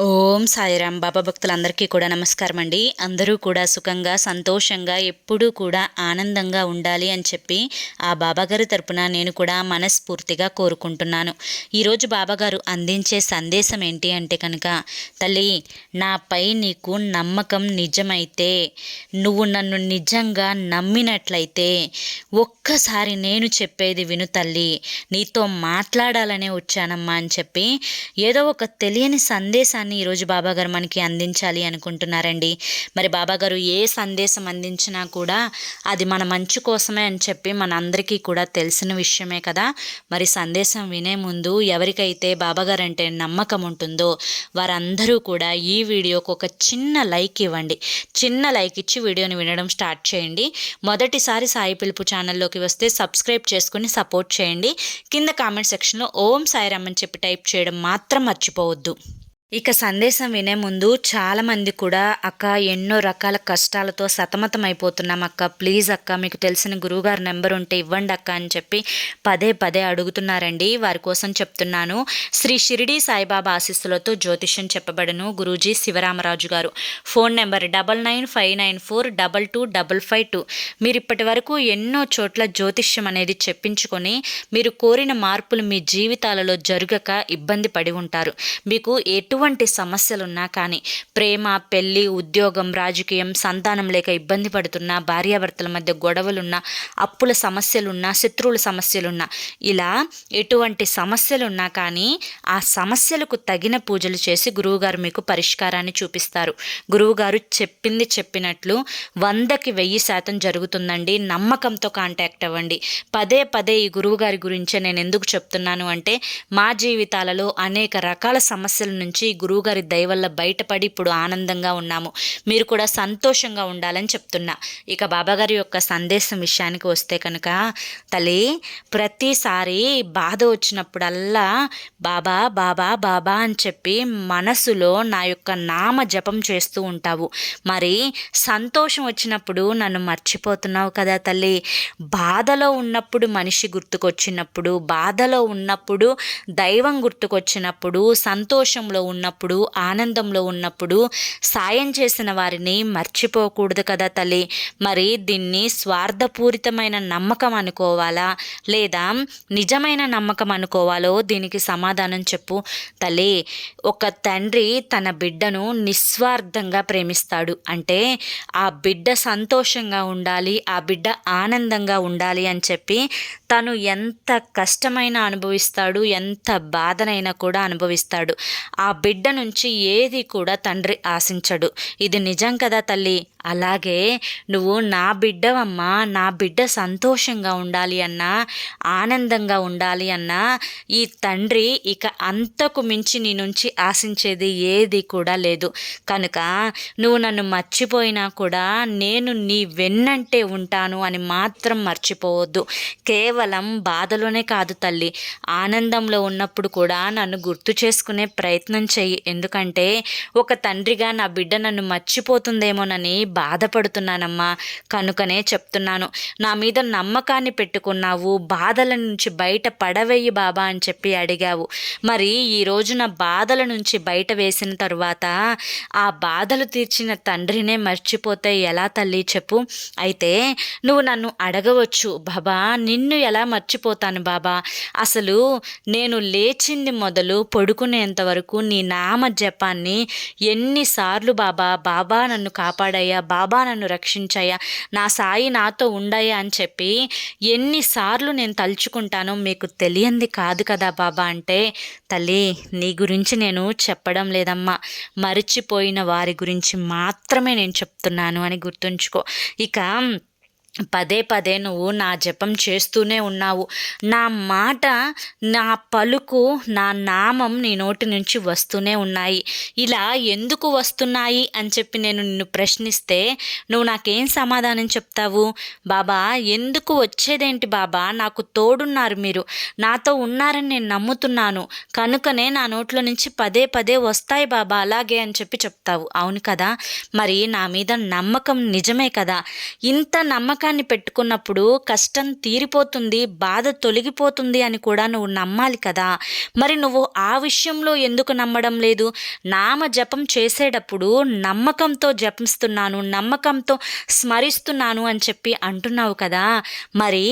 ఓం సాయిరాం. బాబా భక్తులందరికీ కూడా నమస్కారం అండి. అందరూ కూడా సుఖంగా సంతోషంగా ఎప్పుడూ కూడా ఆనందంగా ఉండాలి అని చెప్పి ఆ బాబాగారి తరపున నేను కూడా మనస్ఫూర్తిగా కోరుకుంటున్నాను. ఈరోజు బాబాగారు అందించే సందేశం ఏంటి అంటే కనుక, తల్లి, నాపై నీకు నమ్మకం నిజమైతే, నువ్వు నన్ను నిజంగా నమ్మినట్లయితే ఒక్కసారి నేను చెప్పేది విను తల్లి, నీతో మాట్లాడాలనే వచ్చానమ్మా అని చెప్పి ఏదో ఒక తెలియని సందేశాన్ని ఈరోజు బాబాగారు మనకి అందించాలి అనుకుంటున్నారండి. మరి బాబాగారు ఏ సందేశం అందించినా కూడా అది మన మంచి కోసమే అని చెప్పి మనందరికీ కూడా తెలిసిన విషయమే కదా. మరి సందేశం వినే ముందు ఎవరికైతే బాబాగారు అంటే నమ్మకం ఉంటుందో వారందరూ కూడా ఈ వీడియోకి ఒక చిన్న లైక్ ఇవ్వండి. చిన్న లైక్ ఇచ్చి వీడియోని వినడం స్టార్ట్ చేయండి. మొదటిసారి సాయి పిలుపు ఛానల్లోకి వస్తే సబ్స్క్రైబ్ చేసుకుని సపోర్ట్ చేయండి. కింద కామెంట్ సెక్షన్లో ఓం సాయిరామ్ అని చెప్పి టైప్ చేయడం మాత్రం మర్చిపోవద్దు. ఇక సందేశం వినే ముందు చాలామంది కూడా, అక్క ఎన్నో రకాల కష్టాలతో సతమతం అయిపోతున్నాం అక్క, ప్లీజ్ అక్క మీకు తెలిసిన గురువుగారి నెంబర్ ఉంటే ఇవ్వండి అక్క అని చెప్పి పదే పదే అడుగుతున్నారండి. వారి కోసం చెప్తున్నాను. శ్రీ షిరిడి సాయిబాబా ఆశీస్సులతో జ్యోతిష్యం చెప్పబడను గురూజీ శివరామరాజు గారు. Phone number 9959422552. మీరు ఇప్పటి వరకు ఎన్నో చోట్ల జ్యోతిష్యం అనేది చెప్పించుకొని మీరు కోరిన మార్పులు మీ జీవితాలలో జరగక ఇబ్బంది పడి ఉంటారు. మీకు ఎటువంటి సమస్యలున్నా కానీ, ప్రేమ, పెళ్ళి, ఉద్యోగం, రాజకీయం, సంతానం లేక ఇబ్బంది పడుతున్నా, భార్యాభర్తల మధ్య గొడవలున్నా, అప్పుల సమస్యలున్నా, శత్రువుల సమస్యలున్నా, ఇలా ఎటువంటి సమస్యలున్నా కానీ ఆ సమస్యలకు తగిన పూజలు చేసి గురువుగారు మీకు పరిష్కారాన్ని చూపిస్తారు. గురువుగారు చెప్పింది చెప్పినట్లు 100కి 1000% జరుగుతుందండి. నమ్మకంతో కాంటాక్ట్ అవ్వండి. పదే పదే ఈ గురువుగారి గురించే నేను ఎందుకు చెప్తున్నాను అంటే, మా జీవితాలలో అనేక రకాల సమస్యల నుంచి గురువుగారి దయ వల్ల బయటపడి ఇప్పుడు ఆనందంగా ఉన్నాము. మీరు కూడా సంతోషంగా ఉండాలని చెప్తున్నా. ఇక బాబాగారి యొక్క సందేశం విషయానికి వస్తే కనుక, తల్లి, ప్రతిసారి బాధ వచ్చినప్పుడల్లా బాబా బాబా బాబా అని చెప్పి మనసులో నా యొక్క నామ జపం చేస్తూ ఉంటావు. మరి సంతోషం వచ్చినప్పుడు నన్ను మర్చిపోతున్నావు కదా తల్లి. బాధలో ఉన్నప్పుడు మనిషి గుర్తుకొచ్చినప్పుడు, బాధలో ఉన్నప్పుడు దైవం గుర్తుకొచ్చినప్పుడు, సంతోషంలో ఉన్నప్పుడు, ఆనందంలో ఉన్నప్పుడు సాయం చేసిన వారిని మర్చిపోకూడదు కదా తల్లి. మరి దీన్ని స్వార్థపూరితమైన నమ్మకం అనుకోవాలా లేదా నిజమైన నమ్మకం అనుకోవాలో దీనికి సమాధానం చెప్పు తల్లి. ఒక తండ్రి తన బిడ్డను నిస్వార్థంగా ప్రేమిస్తాడు. అంటే ఆ బిడ్డ సంతోషంగా ఉండాలి, ఆ బిడ్డ ఆనందంగా ఉండాలి అని చెప్పి తను ఎంత కష్టమైనా అనుభవిస్తాడు, ఎంత బాధనైనా కూడా అనుభవిస్తాడు. ఆ బిడ్డ నుంచి ఏది కూడా తండ్రి ఆశించడు. ఇది నిజం కదా తల్లి. అలాగే నువ్వు నా బిడ్డవమ్మా, నా బిడ్డ సంతోషంగా ఉండాలి అన్నా, ఆనందంగా ఉండాలి అన్నా ఈ తండ్రి ఇక అంతకు మించి నీ నుంచి ఆశించేది ఏది కూడా లేదు. కనుక నువ్వు నన్ను మర్చిపోయినా కూడా నేను నీ వెన్నంటే ఉంటాను అని మాత్రం మర్చిపోవద్దు. కేవలం బాధలోనే కాదు తల్లి, ఆనందంలో ఉన్నప్పుడు కూడా నన్ను గుర్తు చేసుకునే ప్రయత్నం చెయ్యి. ఎందుకంటే ఒక తండ్రిగా నా బిడ్డ నన్ను మర్చిపోతుందేమోనని బాధపడుతున్నానమ్మా. కనుకనే చెప్తున్నాను, నా మీద నమ్మకాన్ని పెట్టుకున్నావు, బాధల నుంచి బయట పడవేయి బాబా అని చెప్పి అడిగావు. మరి ఈ రోజున బాధల నుంచి బయట వేసిన తరువాత ఆ బాధలు తీర్చిన తండ్రినే మర్చిపోతే ఎలా తల్లి చెప్పు. అయితే నువ్వు నన్ను అడగవచ్చు, బాబా నిన్ను ఎలా మర్చిపోతాను బాబా, అసలు నేను లేచింది మొదలు పడుకునేంత వరకు నీ నామ జపాన్ని ఎన్నిసార్లు బాబా బాబా నన్ను కాపాడయ్యా, బాబా నన్ను రక్షించయ్యా, నా సాయి నాతో ఉండయ్యా అని చెప్పి ఎన్నిసార్లు నేను తలుచుకుంటానో మీకు తెలియంది కాదు కదా బాబా అంటే, తల్లి నీ గురించి నేను చెప్పడం లేదమ్మా, మరిచిపోయిన వారి గురించి మాత్రమే నేను చెప్తున్నాను అని గుర్తుంచుకో. ఇక పదే పదే నువ్వు నా జపం చేస్తూనే ఉన్నావు. నా మాట, నా పలుకు, నా నామం నీ నోటి నుంచి వస్తూనే ఉన్నాయి. ఇలా ఎందుకు వస్తున్నాయి అని చెప్పి నేను నిన్ను ప్రశ్నిస్తే నువ్వు నాకేం సమాధానం చెప్తావు? బాబా ఎందుకు వచ్చేదేంటి బాబా, నాకు తోడున్నారు, మీరు నాతో ఉన్నారని నేను నమ్ముతున్నాను, కనుకనే నా నోట్లో నుంచి పదే పదే వస్తాయి బాబా అలాగే అని చెప్పి చెప్తావు. అవును కదా. మరి నా మీద నమ్మకం నిజమే కదా. ఇంత నమ్మకం నమ్మకాన్ని పెట్టుకున్నప్పుడు కష్టం తీరిపోతుంది, బాధ తొలగిపోతుంది అని కూడా నువ్వు నమ్మాలి కదా! మరి నువ్వు ఆ విషయంలో ఎందుకు నమ్మడం లేదు? నామ జపం చేసేటప్పుడు నమ్మకంతో జపిస్తున్నాను, నమ్మకంతో స్మరిస్తున్నాను అని చెప్పి అంటున్నావు కదా! మరి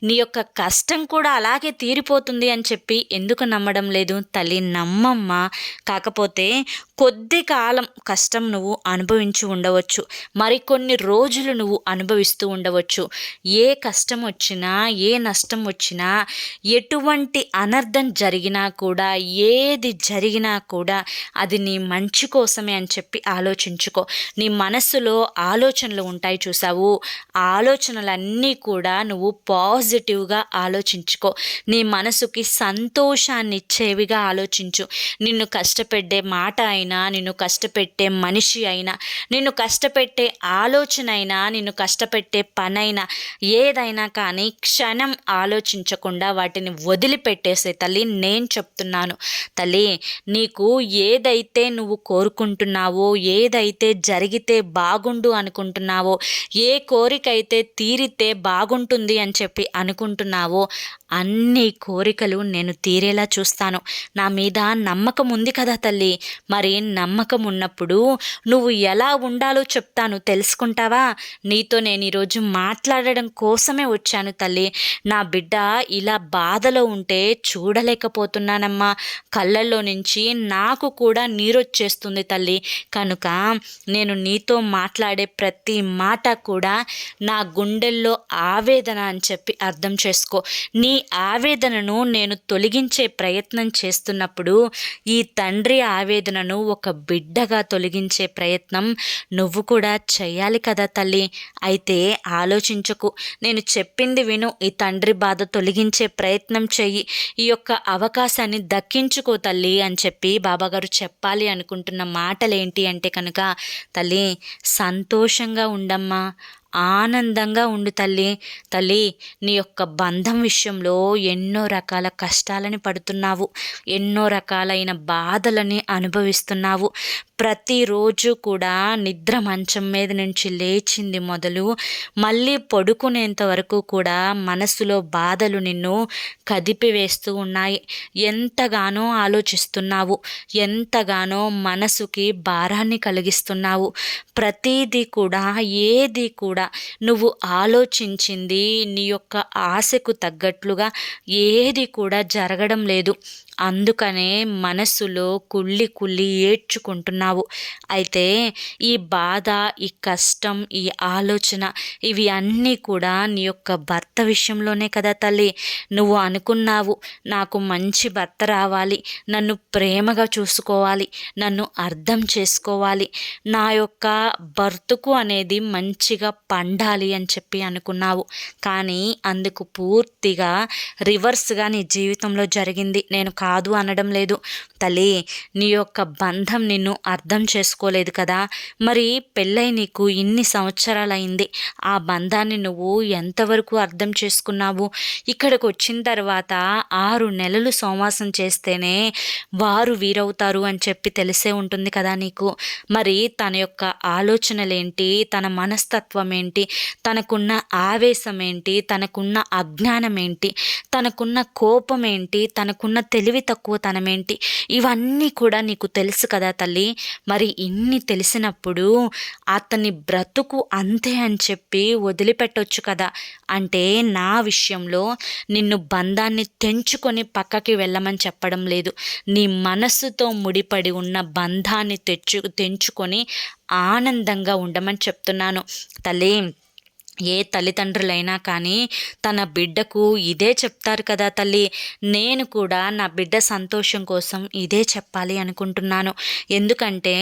నీ యొక్క కష్టం కూడా అలాగే తీరిపోతుంది అని చెప్పి ఎందుకు నమ్మడం లేదు? తల్లి నమ్మమ్మా. కాకపోతే కొద్ది కాలం కష్టం నువ్వు అనుభవించి ఉండవచ్చు. మరికొన్ని రోజులు నువ్వు అనుభవిస్తూ ఉండవచ్చు. ఏ కష్టం వచ్చినా, ఏ నష్టం వచ్చినా, ఎటువంటి అనర్థం జరిగినా కూడా, ఏది జరిగినా కూడా అది నీ మంచి కోసమే అని చెప్పి ఆలోచించుకో. నీ మనస్సులో ఆలోచనలు ఉంటాయి చూసావు, ఆ ఆలోచనలన్నీ కూడా నువ్వు పాజిటివ్గా ఆలోచించుకో. నీ మనసుకి సంతోషాన్ని ఇచ్చేవిగా ఆలోచించు. నిన్ను కష్టపెట్టే మాట అయినా, నిన్ను కష్టపెట్టే మనిషి అయినా, నిన్ను కష్టపెట్టే ఆలోచన అయినా, నిన్ను కష్టపెట్టే పనైనా, ఏదైనా కానీ క్షణం ఆలోచించకుండా వాటిని వదిలిపెట్టేసే తల్లి. నేను చెప్తున్నాను తల్లి, నీకు ఏదైతే నువ్వు కోరుకుంటున్నావో, ఏదైతే జరిగితే బాగుండు అనుకుంటున్నావో, ఏ కోరిక అయితే తీరితే బాగుంటుంది అని చెప్పి అనుకుంటున్నావో అన్ని కోరికలు నేను తీరేలా చూస్తాను. నా మీద నమ్మకం ఉంది కదా తల్లి. మరి నమ్మకం ఉన్నప్పుడు నువ్వు ఎలా ఉండాలో చెప్తాను, తెలుసుకుంటావా? నీతో నేను ఈరోజు మాట్లాడడం కోసమే వచ్చాను తల్లి. నా బిడ్డ ఇలా బాధలో ఉంటే చూడలేకపోతున్నానమ్మా. కళ్ళల్లో నుంచి నాకు కూడా నీరొచ్చేస్తుంది తల్లి. కనుక నేను నీతో మాట్లాడే ప్రతి మాట కూడా నా గుండెల్లో ఆవేదన అని చెప్పి అర్థం చేసుకో. నీ ఆవేదనను నేను తొలగించే ప్రయత్నం చేస్తున్నప్పుడు ఈ తండ్రి ఆవేదనను ఒక బిడ్డగా తొలగించే ప్రయత్నం నువ్వు కూడా చేయాలి కదా తల్లి. అయితే ఆలోచించకు, నేను చెప్పింది విను. ఈ తండ్రి బాధ తొలగించే ప్రయత్నం చెయ్యి. ఈ యొక్క అవకాశాన్ని దక్కించుకో తల్లి అని చెప్పి బాబాగారు చెప్పాలి అనుకుంటున్న మాటలు ఏంటి అంటే కనుక, తల్లి సంతోషంగా ఉండమ్మా, ఆనందంగా ఉండు తల్లి. తల్లి, నీ యొక్క బంధం విషయంలో ఎన్నో రకాల కష్టాలని పడుతున్నావు, ఎన్నో రకాలైన బాధలని అనుభవిస్తున్నావు. ప్రతిరోజు కూడా నిద్ర మంచం మీద నుంచి లేచింది మొదలు మళ్ళీ పడుకునేంత వరకు కూడా మనసులో బాధలు నిన్ను కదిపివేస్తూ ఉన్నాయి. ఎంతగానో ఆలోచిస్తున్నావు, ఎంతగానో మనసుకి భారాన్ని కలిగిస్తున్నావు. ప్రతీది కూడా, ఏది కూడా నువ్వు ఆలోచించింది నీ యొక్క ఆశకు తగ్గట్లుగా ఏది కూడా జరగడం లేదు. అందుకనే మనసులో కుళ్ళి కుళ్ళి ఏడ్చుకుంటున్నావు. అయితే ఈ బాధ, ఈ కష్టం, ఈ ఆలోచన ఇవి అన్నీ కూడా నీ యొక్క భర్త విషయంలోనే కదా తల్లి. నువ్వు అనుకున్నావు, నాకు మంచి భర్త రావాలి, నన్ను ప్రేమగా చూసుకోవాలి, నన్ను అర్థం చేసుకోవాలి, నా యొక్క బ్రతుకు అనేది మంచిగా పండాలి అని చెప్పి అనుకున్నావు. కానీ అందుకు పూర్తిగా రివర్స్గా నీ జీవితంలో జరిగింది. నేను కాదు అనడం లేదు తల్లి. నీ యొక్క బంధం నిన్ను అర్థం చేసుకోలేదు కదా. మరి పెళ్ళై నీకు ఇన్ని సంవత్సరాలైంది, ఆ బంధాన్ని నువ్వు ఎంతవరకు అర్థం చేసుకున్నావు? ఇక్కడికి వచ్చిన తర్వాత 6 నెలలు సోమవాసం చేస్తేనే వారు వీరవుతారు అని చెప్పి తెలిసే ఉంటుంది కదా నీకు. మరి తన యొక్క ఆలోచనలేంటి, తన మనస్తత్వం ఏంటి, తనకున్న ఆవేశం ఏంటి, తనకున్న అజ్ఞానం ఏంటి, తనకున్న కోపం ఏంటి, తనకున్న తెలివి తక్కువతనమేంటి, ఇవన్నీ కూడా నీకు తెలుసు కదా తల్లి. మరి ఇన్ని తెలిసినప్పుడు అతని బ్రతుకు అంతే అని చెప్పి వదిలిపెట్టొచ్చు కదా. అంటే నా విషయంలో నిన్ను బంధాన్ని తెంచుకొని పక్కకి వెళ్ళమని చెప్పడం లేదు. నీ మనస్సుతో ముడిపడి ఉన్న బంధాన్ని తెంచుకొని ఆనందంగా ఉండమని చెప్తున్నాను తల్లి. ఏ తల్లిదండ్రులైనా కానీ తన బిడ్డకు ఇదే చెప్తారు కదా తల్లి. నేను కూడా నా బిడ్డ సంతోషం కోసం ఇదే చెప్పాలి అనుకుంటున్నాను. ఎందుకంటే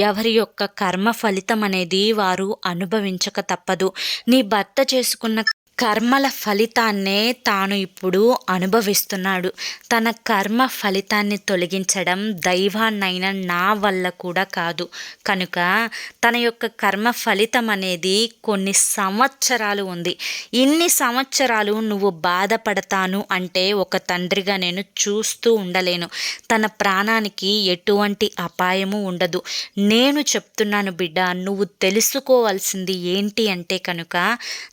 ఎవరి యొక్క కర్మ ఫలితం అనేది వారు అనుభవించక తప్పదు. నీ భర్త చేసుకున్న కర్మల ఫలితాన్నే తాను ఇప్పుడు అనుభవిస్తున్నాడు. తన కర్మ ఫలితాన్ని తొలగించడం దైవాన్నైనా నా వల్ల కూడా కాదు. కనుక తన యొక్క కర్మ ఫలితం అనేది కొన్ని సంవత్సరాలు ఉంది. ఇన్ని సంవత్సరాలు నువ్వు బాధపడతాను అంటే ఒక తండ్రిగా నేను చూస్తూ ఉండలేను. తన ప్రాణానికి ఎటువంటి అపాయము ఉండదు. నేను చెప్తున్నాను బిడ్డ, నువ్వు తెలుసుకోవాల్సింది ఏంటి అంటే కనుక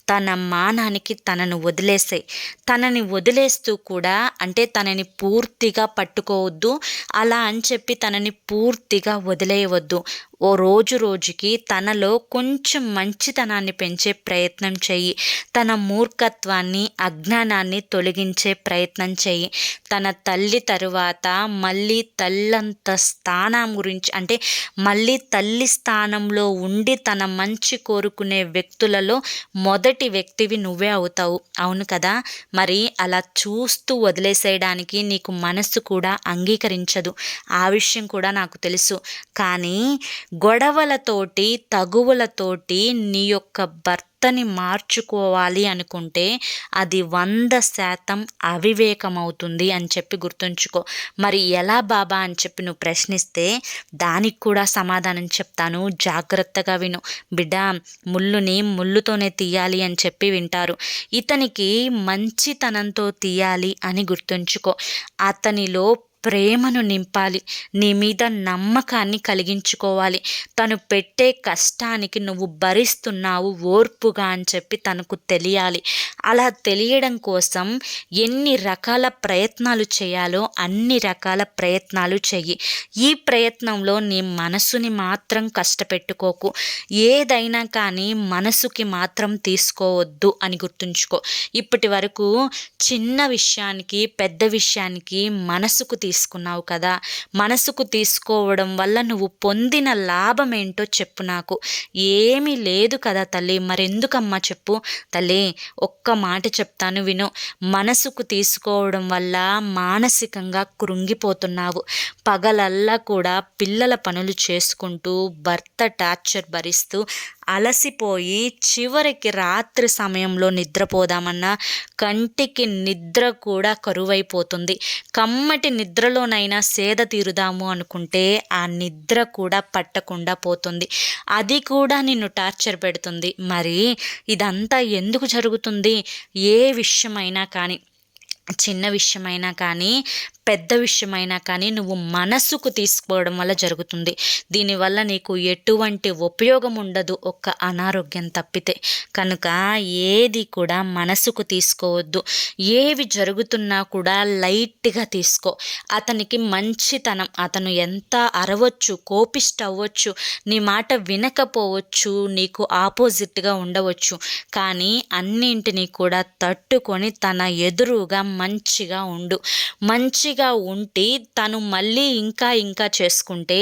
తన మానానికి తనను వదిలేసాయి. తనని వదిలేస్తూ కూడా అంటే తనని పూర్తిగా పట్టుకోవద్దు, అలా అని చెప్పి తనని పూర్తిగా వదిలేయవద్దు. ఓ రోజు రోజుకి తనలో కొంచెం మంచితనాన్ని పెంచే ప్రయత్నం చెయ్యి. తన మూర్ఖత్వాన్ని అజ్ఞానాన్ని తొలగించే ప్రయత్నం చెయ్యి. తన తల్లి తరువాత మళ్ళీ తల్లంత స్థానం గురించి అంటే మళ్ళీ తల్లి స్థానంలో ఉండి తన మంచి కోరుకునే వ్యక్తులలో మొదటి వ్యక్తివి నువ్వే అవుతావు. అవును కదా? మరి అలా చూస్తూ వదిలేసేయడానికి నీకు మనస్సు కూడా అంగీకరించదు. ఆ విషయం కూడా నాకు తెలుసు. కానీ గొడవలతోటి తగువులతోటి నీ యొక్క భర్తని మార్చుకోవాలి అనుకుంటే అది 100% అవివేకం అవుతుంది అని చెప్పి గుర్తుంచుకో. మరి ఎలా బాబా అని చెప్పి నువ్వు ప్రశ్నిస్తే దానికి కూడా సమాధానం చెప్తాను, జాగ్రత్తగా విను. బిడ్డ, ముళ్ళుని ముళ్ళుతోనే తీయాలి అని చెప్పి వింటారు. ఇతనికి మంచితనంతో తీయాలి అని గుర్తుంచుకో. అతనిలో ప్రేమను నింపాలి. నీ మీద నమ్మకాన్ని కలిగించుకోవాలి. తను పెట్టే కష్టానికి నువ్వు భరిస్తున్నావు ఓర్పుగా అని చెప్పి తనకు తెలియాలి. అలా తెలియడం కోసం ఎన్ని రకాల ప్రయత్నాలు చేయాలో అన్ని రకాల ప్రయత్నాలు చెయ్యి. ఈ ప్రయత్నంలో నీ మనసుని మాత్రం కష్టపెట్టుకోకు. ఏదైనా కానీ మనసుకి మాత్రం తీసుకోవద్దు అని గుర్తుంచుకో. ఇప్పటి వరకు చిన్న విషయానికి పెద్ద విషయానికి మనసుకు తీసుకున్నావు కదా. మనసుకు తీసుకోవడం వల్ల నువ్వు పొందిన లాభం ఏంటో చెప్పు నాకు. ఏమీ లేదు కదా తల్లి. మరెందుకమ్మా చెప్పు తల్లి. ఒక్క మాట చెప్తాను విను. మనసుకు తీసుకోవడం వల్ల మానసికంగా కృంగిపోతున్నావు. పగలల్లా కూడా పిల్లల పనులు చేసుకుంటూ భర్త టార్చర్ భరిస్తూ అలసిపోయి చివరికి రాత్రి సమయంలో నిద్రపోదామన్నా కంటికి నిద్ర కూడా కరువైపోతుంది. కమ్మటి నిద్రలోనైనా సేద తీరుదాము అనుకుంటే ఆ నిద్ర కూడా పట్టకుండా పోతుంది. అది కూడా నిన్ను టార్చర్ పెడుతుంది. మరి ఇదంతా ఎందుకు జరుగుతుంది? ఏ విషయమైనా కానీ, చిన్న విషయమైనా కానీ పెద్ద విషయమైనా కానీ నువ్వు మనసుకు తీసుకోవడం వల్ల జరుగుతుంది. దీనివల్ల నీకు ఎటువంటి ఉపయోగం ఉండదు, ఒక్క అనారోగ్యం తప్పితే. కనుక ఏది కూడా మనసుకు తీసుకోవద్దు. ఏవి జరుగుతున్నా కూడా లైట్గా తీసుకో. అతనికి మంచితనం, అతను ఎంత అరవచ్చు, కోపిష్ట అవ్వచ్చు, నీ మాట వినకపోవచ్చు, నీకు ఆపోజిట్గా ఉండవచ్చు. కానీ అన్నింటినీ కూడా తట్టుకొని తన ఎదురుగా మంచిగా ఉండు. మంచిగా ఉండి తను మళ్ళీ ఇంకా చేసుకుంటే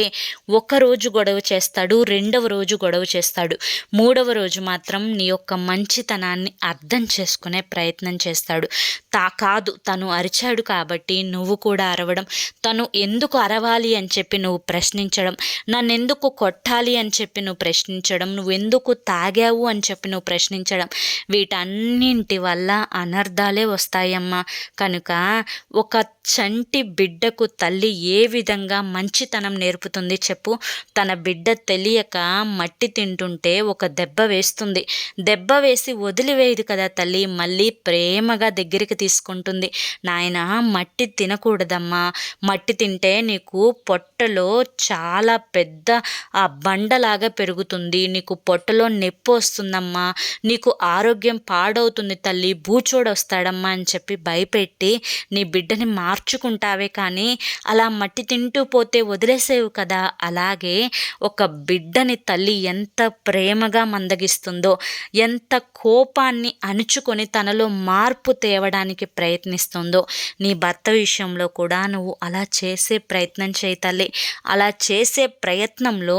ఒకరోజు గొడవ చేస్తాడు, రెండవ రోజు గొడవ చేస్తాడు, మూడవ రోజు మాత్రం నీ యొక్క మంచితనాన్ని అర్థం చేసుకునే ప్రయత్నం చేస్తాడు. కాదు తను అరిచాడు కాబట్టి నువ్వు కూడా అరవడం, తను ఎందుకు అరవాలి అని చెప్పి నువ్వు ప్రశ్నించడం, నన్ను ఎందుకు కొట్టాలి అని చెప్పి నువ్వు ప్రశ్నించడం, నువ్వు ఎందుకు తాగావు అని చెప్పి నువ్వు ప్రశ్నించడం, వీటన్నింటి వల్ల అనర్థాలే వస్తాయమ్మా. కనుక ఒక చంటి బిడ్డకు తల్లి ఏ విధంగా మంచితనం నేర్పుతుంది చెప్పు? తన బిడ్డ తెలియక మట్టి తింటుంటే ఒక దెబ్బ వేస్తుంది. దెబ్బ వేసి వదిలివేయదు కదా తల్లి, మళ్ళీ ప్రేమగా దగ్గరికి తీసుకుంటుంది. నాయన, మట్టి తినకూడదమ్మా. మట్టి తింటే నీకు పొట్టలో చాలా పెద్ద బండలాగా పెరుగుతుంది. నీకు పొట్టలో నొప్పి వస్తుందమ్మా, నీకు ఆరోగ్యం పాడవుతుంది తల్లి, బూచోడు వస్తాడమ్మా అని చెప్పి భయపెట్టి నీ బిడ్డని మార్చుకుంటావే కానీ అలా మట్టి తింటూ పోతే వదిలేసేవు కదా. అలాగే ఒక బిడ్డని తల్లి ఎంత ప్రేమగా మందగిస్తుందో, ఎంత కోపాన్ని అణుచుకొని తనలో మార్పు తేవడానికి ప్రయత్నిస్తుందో, నీ భర్త విషయంలో కూడా నువ్వు అలా చేసే ప్రయత్నం చేయి తల్లి. అలా చేసే ప్రయత్నంలో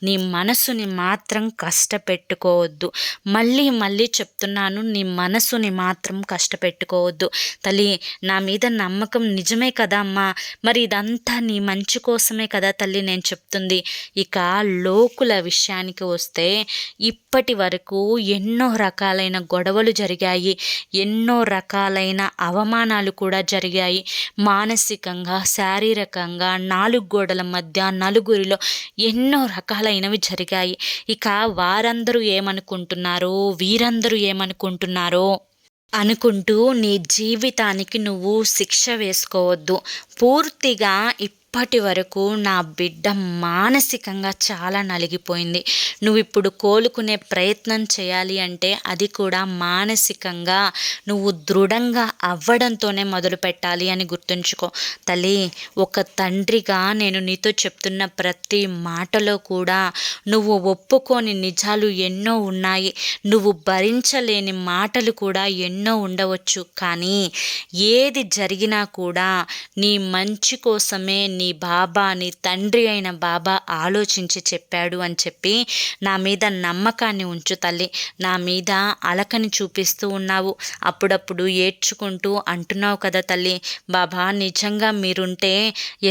నీ మనసుని మాత్రం కష్టపెట్టుకోవద్దు. మళ్ళీ చెప్తున్నాను, నీ మనసుని మాత్రం కష్టపెట్టుకోవద్దు తల్లి. నా మీద నమ్మకం నిజమే కదా అమ్మా, మరి ఇదంతా నీ మంచి కోసమే కదా తల్లి నేను చెప్తుంది. ఇక లోకుల విషయానికి వస్తే ఇప్పటి వరకు ఎన్నో రకాలైన గొడవలు జరిగాయి, ఎన్నో రకాలైన అవమానాలు కూడా జరిగాయి. మానసికంగా, శారీరకంగా, 4 గోడల మధ్య నలుగురిలో ఎన్నో రకాలైనవి జరిగాయి. ఇక వారందరూ ఏమనుకుంటున్నారో, వీరందరూ ఏమనుకుంటున్నారో అనుకుంటూ నీ జీవితానికి నువ్వు శిక్ష వేసుకోవద్దు. పూర్తిగా ఇప్పటి వరకు నా బిడ్డ మానసికంగా చాలా నలిగిపోయింది. నువ్వు ఇప్పుడు కోలుకునే ప్రయత్నం చేయాలి అంటే అది కూడా మానసికంగా నువ్వు దృఢంగా అవ్వడంతోనే మొదలు పెట్టాలి అని గుర్తుంచుకో తల్లి. ఒక తండ్రిగా నేను నీతో చెప్తున్న ప్రతి మాటలో కూడా నువ్వు ఒప్పుకోని నిజాలు ఎన్నో ఉన్నాయి, నువ్వు భరించలేని మాటలు కూడా ఎన్నో ఉండవచ్చు. కానీ ఏది జరిగినా కూడా నీ మంచి కోసమే నీ బాబా, నీ తండ్రి అయిన బాబా ఆలోచించి చెప్పాడు అని చెప్పి నా మీద నమ్మకాన్ని ఉంచు తల్లి. నా మీద అలకని చూపిస్తూ ఉన్నావు, అప్పుడప్పుడు ఏడ్చుకుంటూ అంటున్నావు కదా తల్లి, బాబా నిజంగా మీరుంటే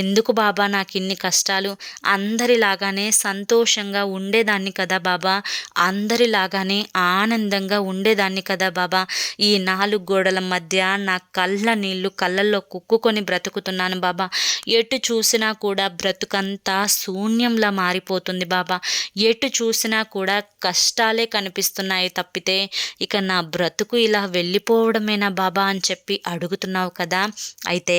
ఎందుకు బాబా నాకు ఇన్ని కష్టాలు, అందరిలాగానే సంతోషంగా ఉండేదాన్ని కదా బాబా, అందరిలాగానే ఆనందంగా ఉండేదాన్ని కదా బాబా. ఈ 4 గోడల మధ్య నా కళ్ళ నీళ్లు కళ్ళల్లో కుక్కుకొని బ్రతుకుతున్నాను బాబా. ఎటు చూసినా కూడా బ్రతుకంతా శూన్యంలా మారిపోతుంది బాబా. ఎటు చూసినా కూడా కష్టాలే కనిపిస్తున్నాయి తప్పితే ఇక నా బ్రతుకు ఇలా వెళ్ళిపోవడమేనా బాబా అని చెప్పి అడుగుతున్నావు కదా. అయితే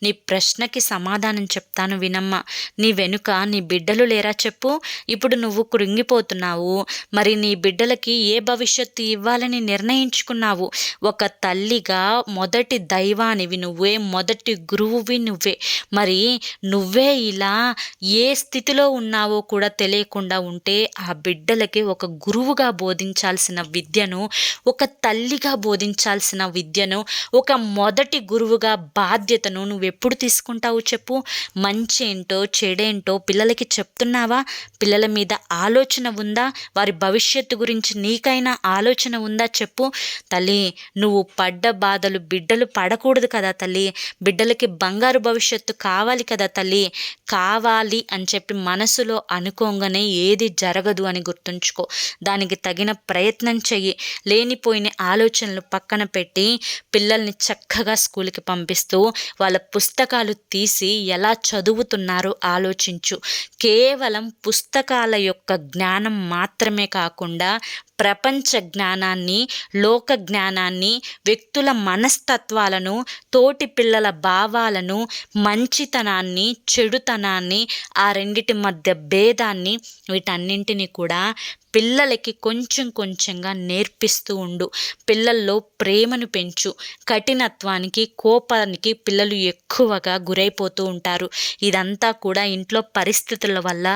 నీ ప్రశ్నకి సమాధానం చెప్తాను వినమ్మా. నీ వెనుక నీ బిడ్డలు లేరా చెప్పు. ఇప్పుడు నువ్వు కృంగిపోతున్నావు, మరి నీ బిడ్డలకి ఏ భవిష్యత్తు ఇవ్వాలని నిర్ణయించుకున్నావు. ఒక తల్లిగా మొదటి దైవానివి నువ్వే, మొదటి గురువువి నువ్వే. మరి నువ్వే ఇలా ఏ స్థితిలో ఉన్నావో కూడా తెలియకుండా ఉంటే ఆ బిడ్డలకి ఒక గురువుగా బోధించాల్సిన విద్యను, ఒక తల్లిగా బోధించాల్సిన విద్యను, ఒక మొదటి గురువుగా బాధ్యతను నువ్వెప్పుడు తీసుకుంటావు చెప్పు. మంచి ఏంటో చెడేంటో పిల్లలకి చెప్తున్నావా? పిల్లల మీద ఆలోచన ఉందా? వారి భవిష్యత్తు గురించి నీకైనా ఆలోచన ఉందా చెప్పు. తల్లి, నువ్వు పడ్డ బాధలు బిడ్డలు పడకూడదు కదా తల్లి. బిడ్డలకి బంగారు భవిష్యత్తు కావాలి కదా తల్లి. కావాలి అని చెప్పి మనసులో అనుకోగానే ఏది జరగదు అని గుర్తుంచుకో. దానికి తగిన ప్రయత్నం చెయ్యి. లేనిపోయిన ఆలోచనలు పక్కన పెట్టి పిల్లల్ని చక్కగా స్కూల్కి పంపిస్తూ వాళ్ళ పుస్తకాలు తీసి ఎలా చదువుతున్నారో ఆలోచించు. కేవలం పుస్తకాల యొక్క జ్ఞానం మాత్రమే కాకుండా ప్రపంచ జ్ఞానాన్ని, లోక జ్ఞానాన్ని, వ్యక్తుల మనస్తత్వాలను, తోటి పిల్లల భావాలను, మంచితనాన్ని, చెడుతనాన్ని, ఆ రెండిటి మధ్య భేదాన్ని, వీటన్నింటినీ కూడా పిల్లలకి కొంచెం కొంచెంగా నేర్పిస్తూ ఉండు. పిల్లల్లో ప్రేమను పెంచు. కఠినత్వానికి, కోపానికి పిల్లలు ఎక్కువగా గురైపోతూ ఉంటారు. ఇదంతా కూడా ఇంట్లో పరిస్థితుల వల్ల,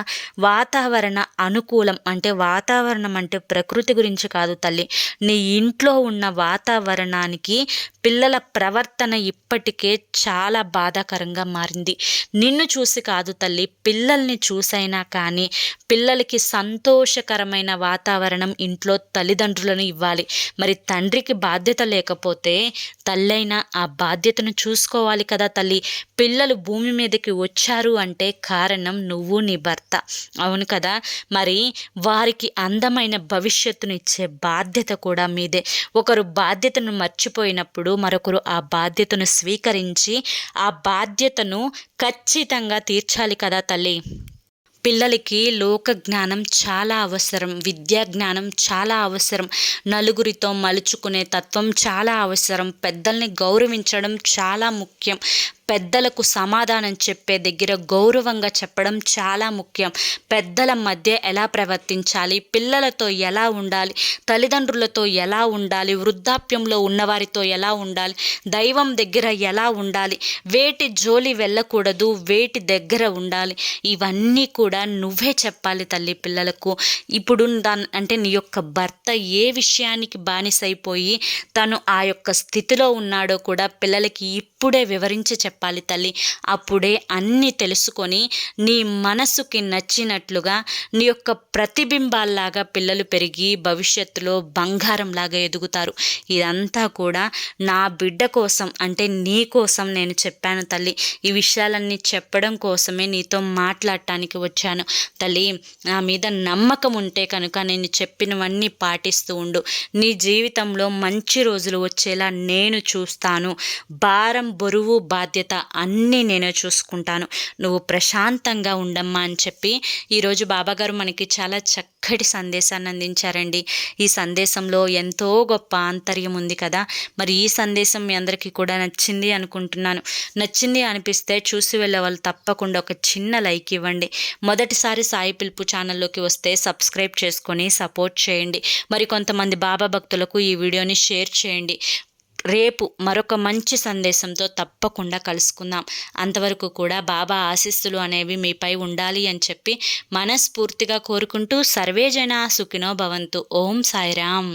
వాతావరణ అనుకూలం అంటే వాతావరణం అంటే ప్రకృతి గురించి కాదు తల్లి, నీ ఇంట్లో ఉన్న వాతావరణానికి పిల్లల ప్రవర్తన ఇప్పటికే చాలా బాధాకరంగా మారింది. నిన్ను చూసి కాదు తల్లి, పిల్లల్ని చూసైనా కానీ పిల్లలకి సంతోషకరమైన వాతావరణం ఇంట్లో తల్లిదండ్రులను ఇవ్వాలి. మరి తండ్రికి బాధ్యత లేకపోతే తల్లైనా ఆ బాధ్యతను చూసుకోవాలి కదా తల్లి. పిల్లలు భూమి మీదకి వచ్చారు అంటే కారణం నువ్వు, నీ భర్త, అవును కదా. మరి వారికి అందమైన భవిష్యత్తును ఇచ్చే బాధ్యత కూడా మీదే. ఒకరు బాధ్యతను మర్చిపోయినప్పుడు మరొకరు ఆ బాధ్యతను స్వీకరించి ఆ బాధ్యతను ఖచ్చితంగా తీర్చాలి కదా తల్లి. పిల్లలకి లోక జ్ఞానం చాలా అవసరం, విద్యా జ్ఞానం చాలా అవసరం, నలుగురితో మలుచుకునే తత్వం చాలా అవసరం, పెద్దల్ని గౌరవించడం చాలా ముఖ్యం, పెద్దలకు సమాధానం చెప్పే దగ్గర గౌరవంగా చెప్పడం చాలా ముఖ్యం, పెద్దల మధ్య ఎలా ప్రవర్తించాలి, పిల్లలతో ఎలా ఉండాలి, తల్లిదండ్రులతో ఎలా ఉండాలి, వృద్ధాప్యంలో ఉన్నవారితో ఎలా ఉండాలి, దైవం దగ్గర ఎలా ఉండాలి, వేటి జోలి వెళ్ళకూడదు, వేటి దగ్గర ఉండాలి, ఇవన్నీ కూడా నువ్వే చెప్పాలి తల్లి పిల్లలకు. ఇప్పుడు అంటే నీ యొక్క భర్త ఏ విషయానికి బానిసైపోయి తను ఆ యొక్క స్థితిలో ఉన్నాడో కూడా పిల్లలకి ఇప్పుడే వివరించి చెప్పాలి తల్లి. అప్పుడే అన్నీ తెలుసుకొని నీ మనసుకి నచ్చినట్లుగా నీ యొక్క ప్రతిబింబాల్లాగా పిల్లలు పెరిగి భవిష్యత్తులో బంగారంలాగా ఎదుగుతారు. ఇదంతా కూడా నా బిడ్డ కోసం, అంటే నీ కోసం నేను చెప్పాను తల్లి. ఈ విషయాలన్నీ చెప్పడం కోసమే నీతో మాట్లాడటానికి వచ్చాను తల్లి. నా మీద నమ్మకం ఉంటే కనుక నేను చెప్పినవన్నీ పాటిస్తూ ఉండు. నీ జీవితంలో మంచి రోజులు వచ్చేలా నేను చూస్తాను. భారం, బరువు, బాధ్యత అన్నీ నేనే చూసుకుంటాను. నువ్వు ప్రశాంతంగా ఉండమ్మా అని చెప్పి ఈరోజు బాబాగారు మనకి చాలా చక్కటి సందేశాన్ని అందించారండి. ఈ సందేశంలో ఎంతో గొప్ప ఆంతర్యం ఉంది కదా. మరి ఈ సందేశం మీ అందరికీ కూడా నచ్చింది అనుకుంటున్నాను. నచ్చింది అనిపిస్తే చూసి వెళ్ళే వాళ్ళు తప్పకుండా ఒక చిన్న లైక్ ఇవ్వండి. మొదటిసారి సాయి పిలుపు ఛానల్లోకి వస్తే సబ్స్క్రైబ్ చేసుకొని సపోర్ట్ చేయండి. మరి కొంతమంది బాబా భక్తులకు ఈ వీడియోని షేర్ చేయండి. రేపు మరొక మంచి సందేశంతో తప్పకుండా కలుసుకుందాం. అంతవరకు కూడా బాబా ఆశీస్సులు అనేవి మీపై ఉండాలి అని చెప్పి మనస్ఫూర్తిగా కోరుకుంటూ సర్వేజన సుఖినో భవంతు. ఓం సాయిరామ్.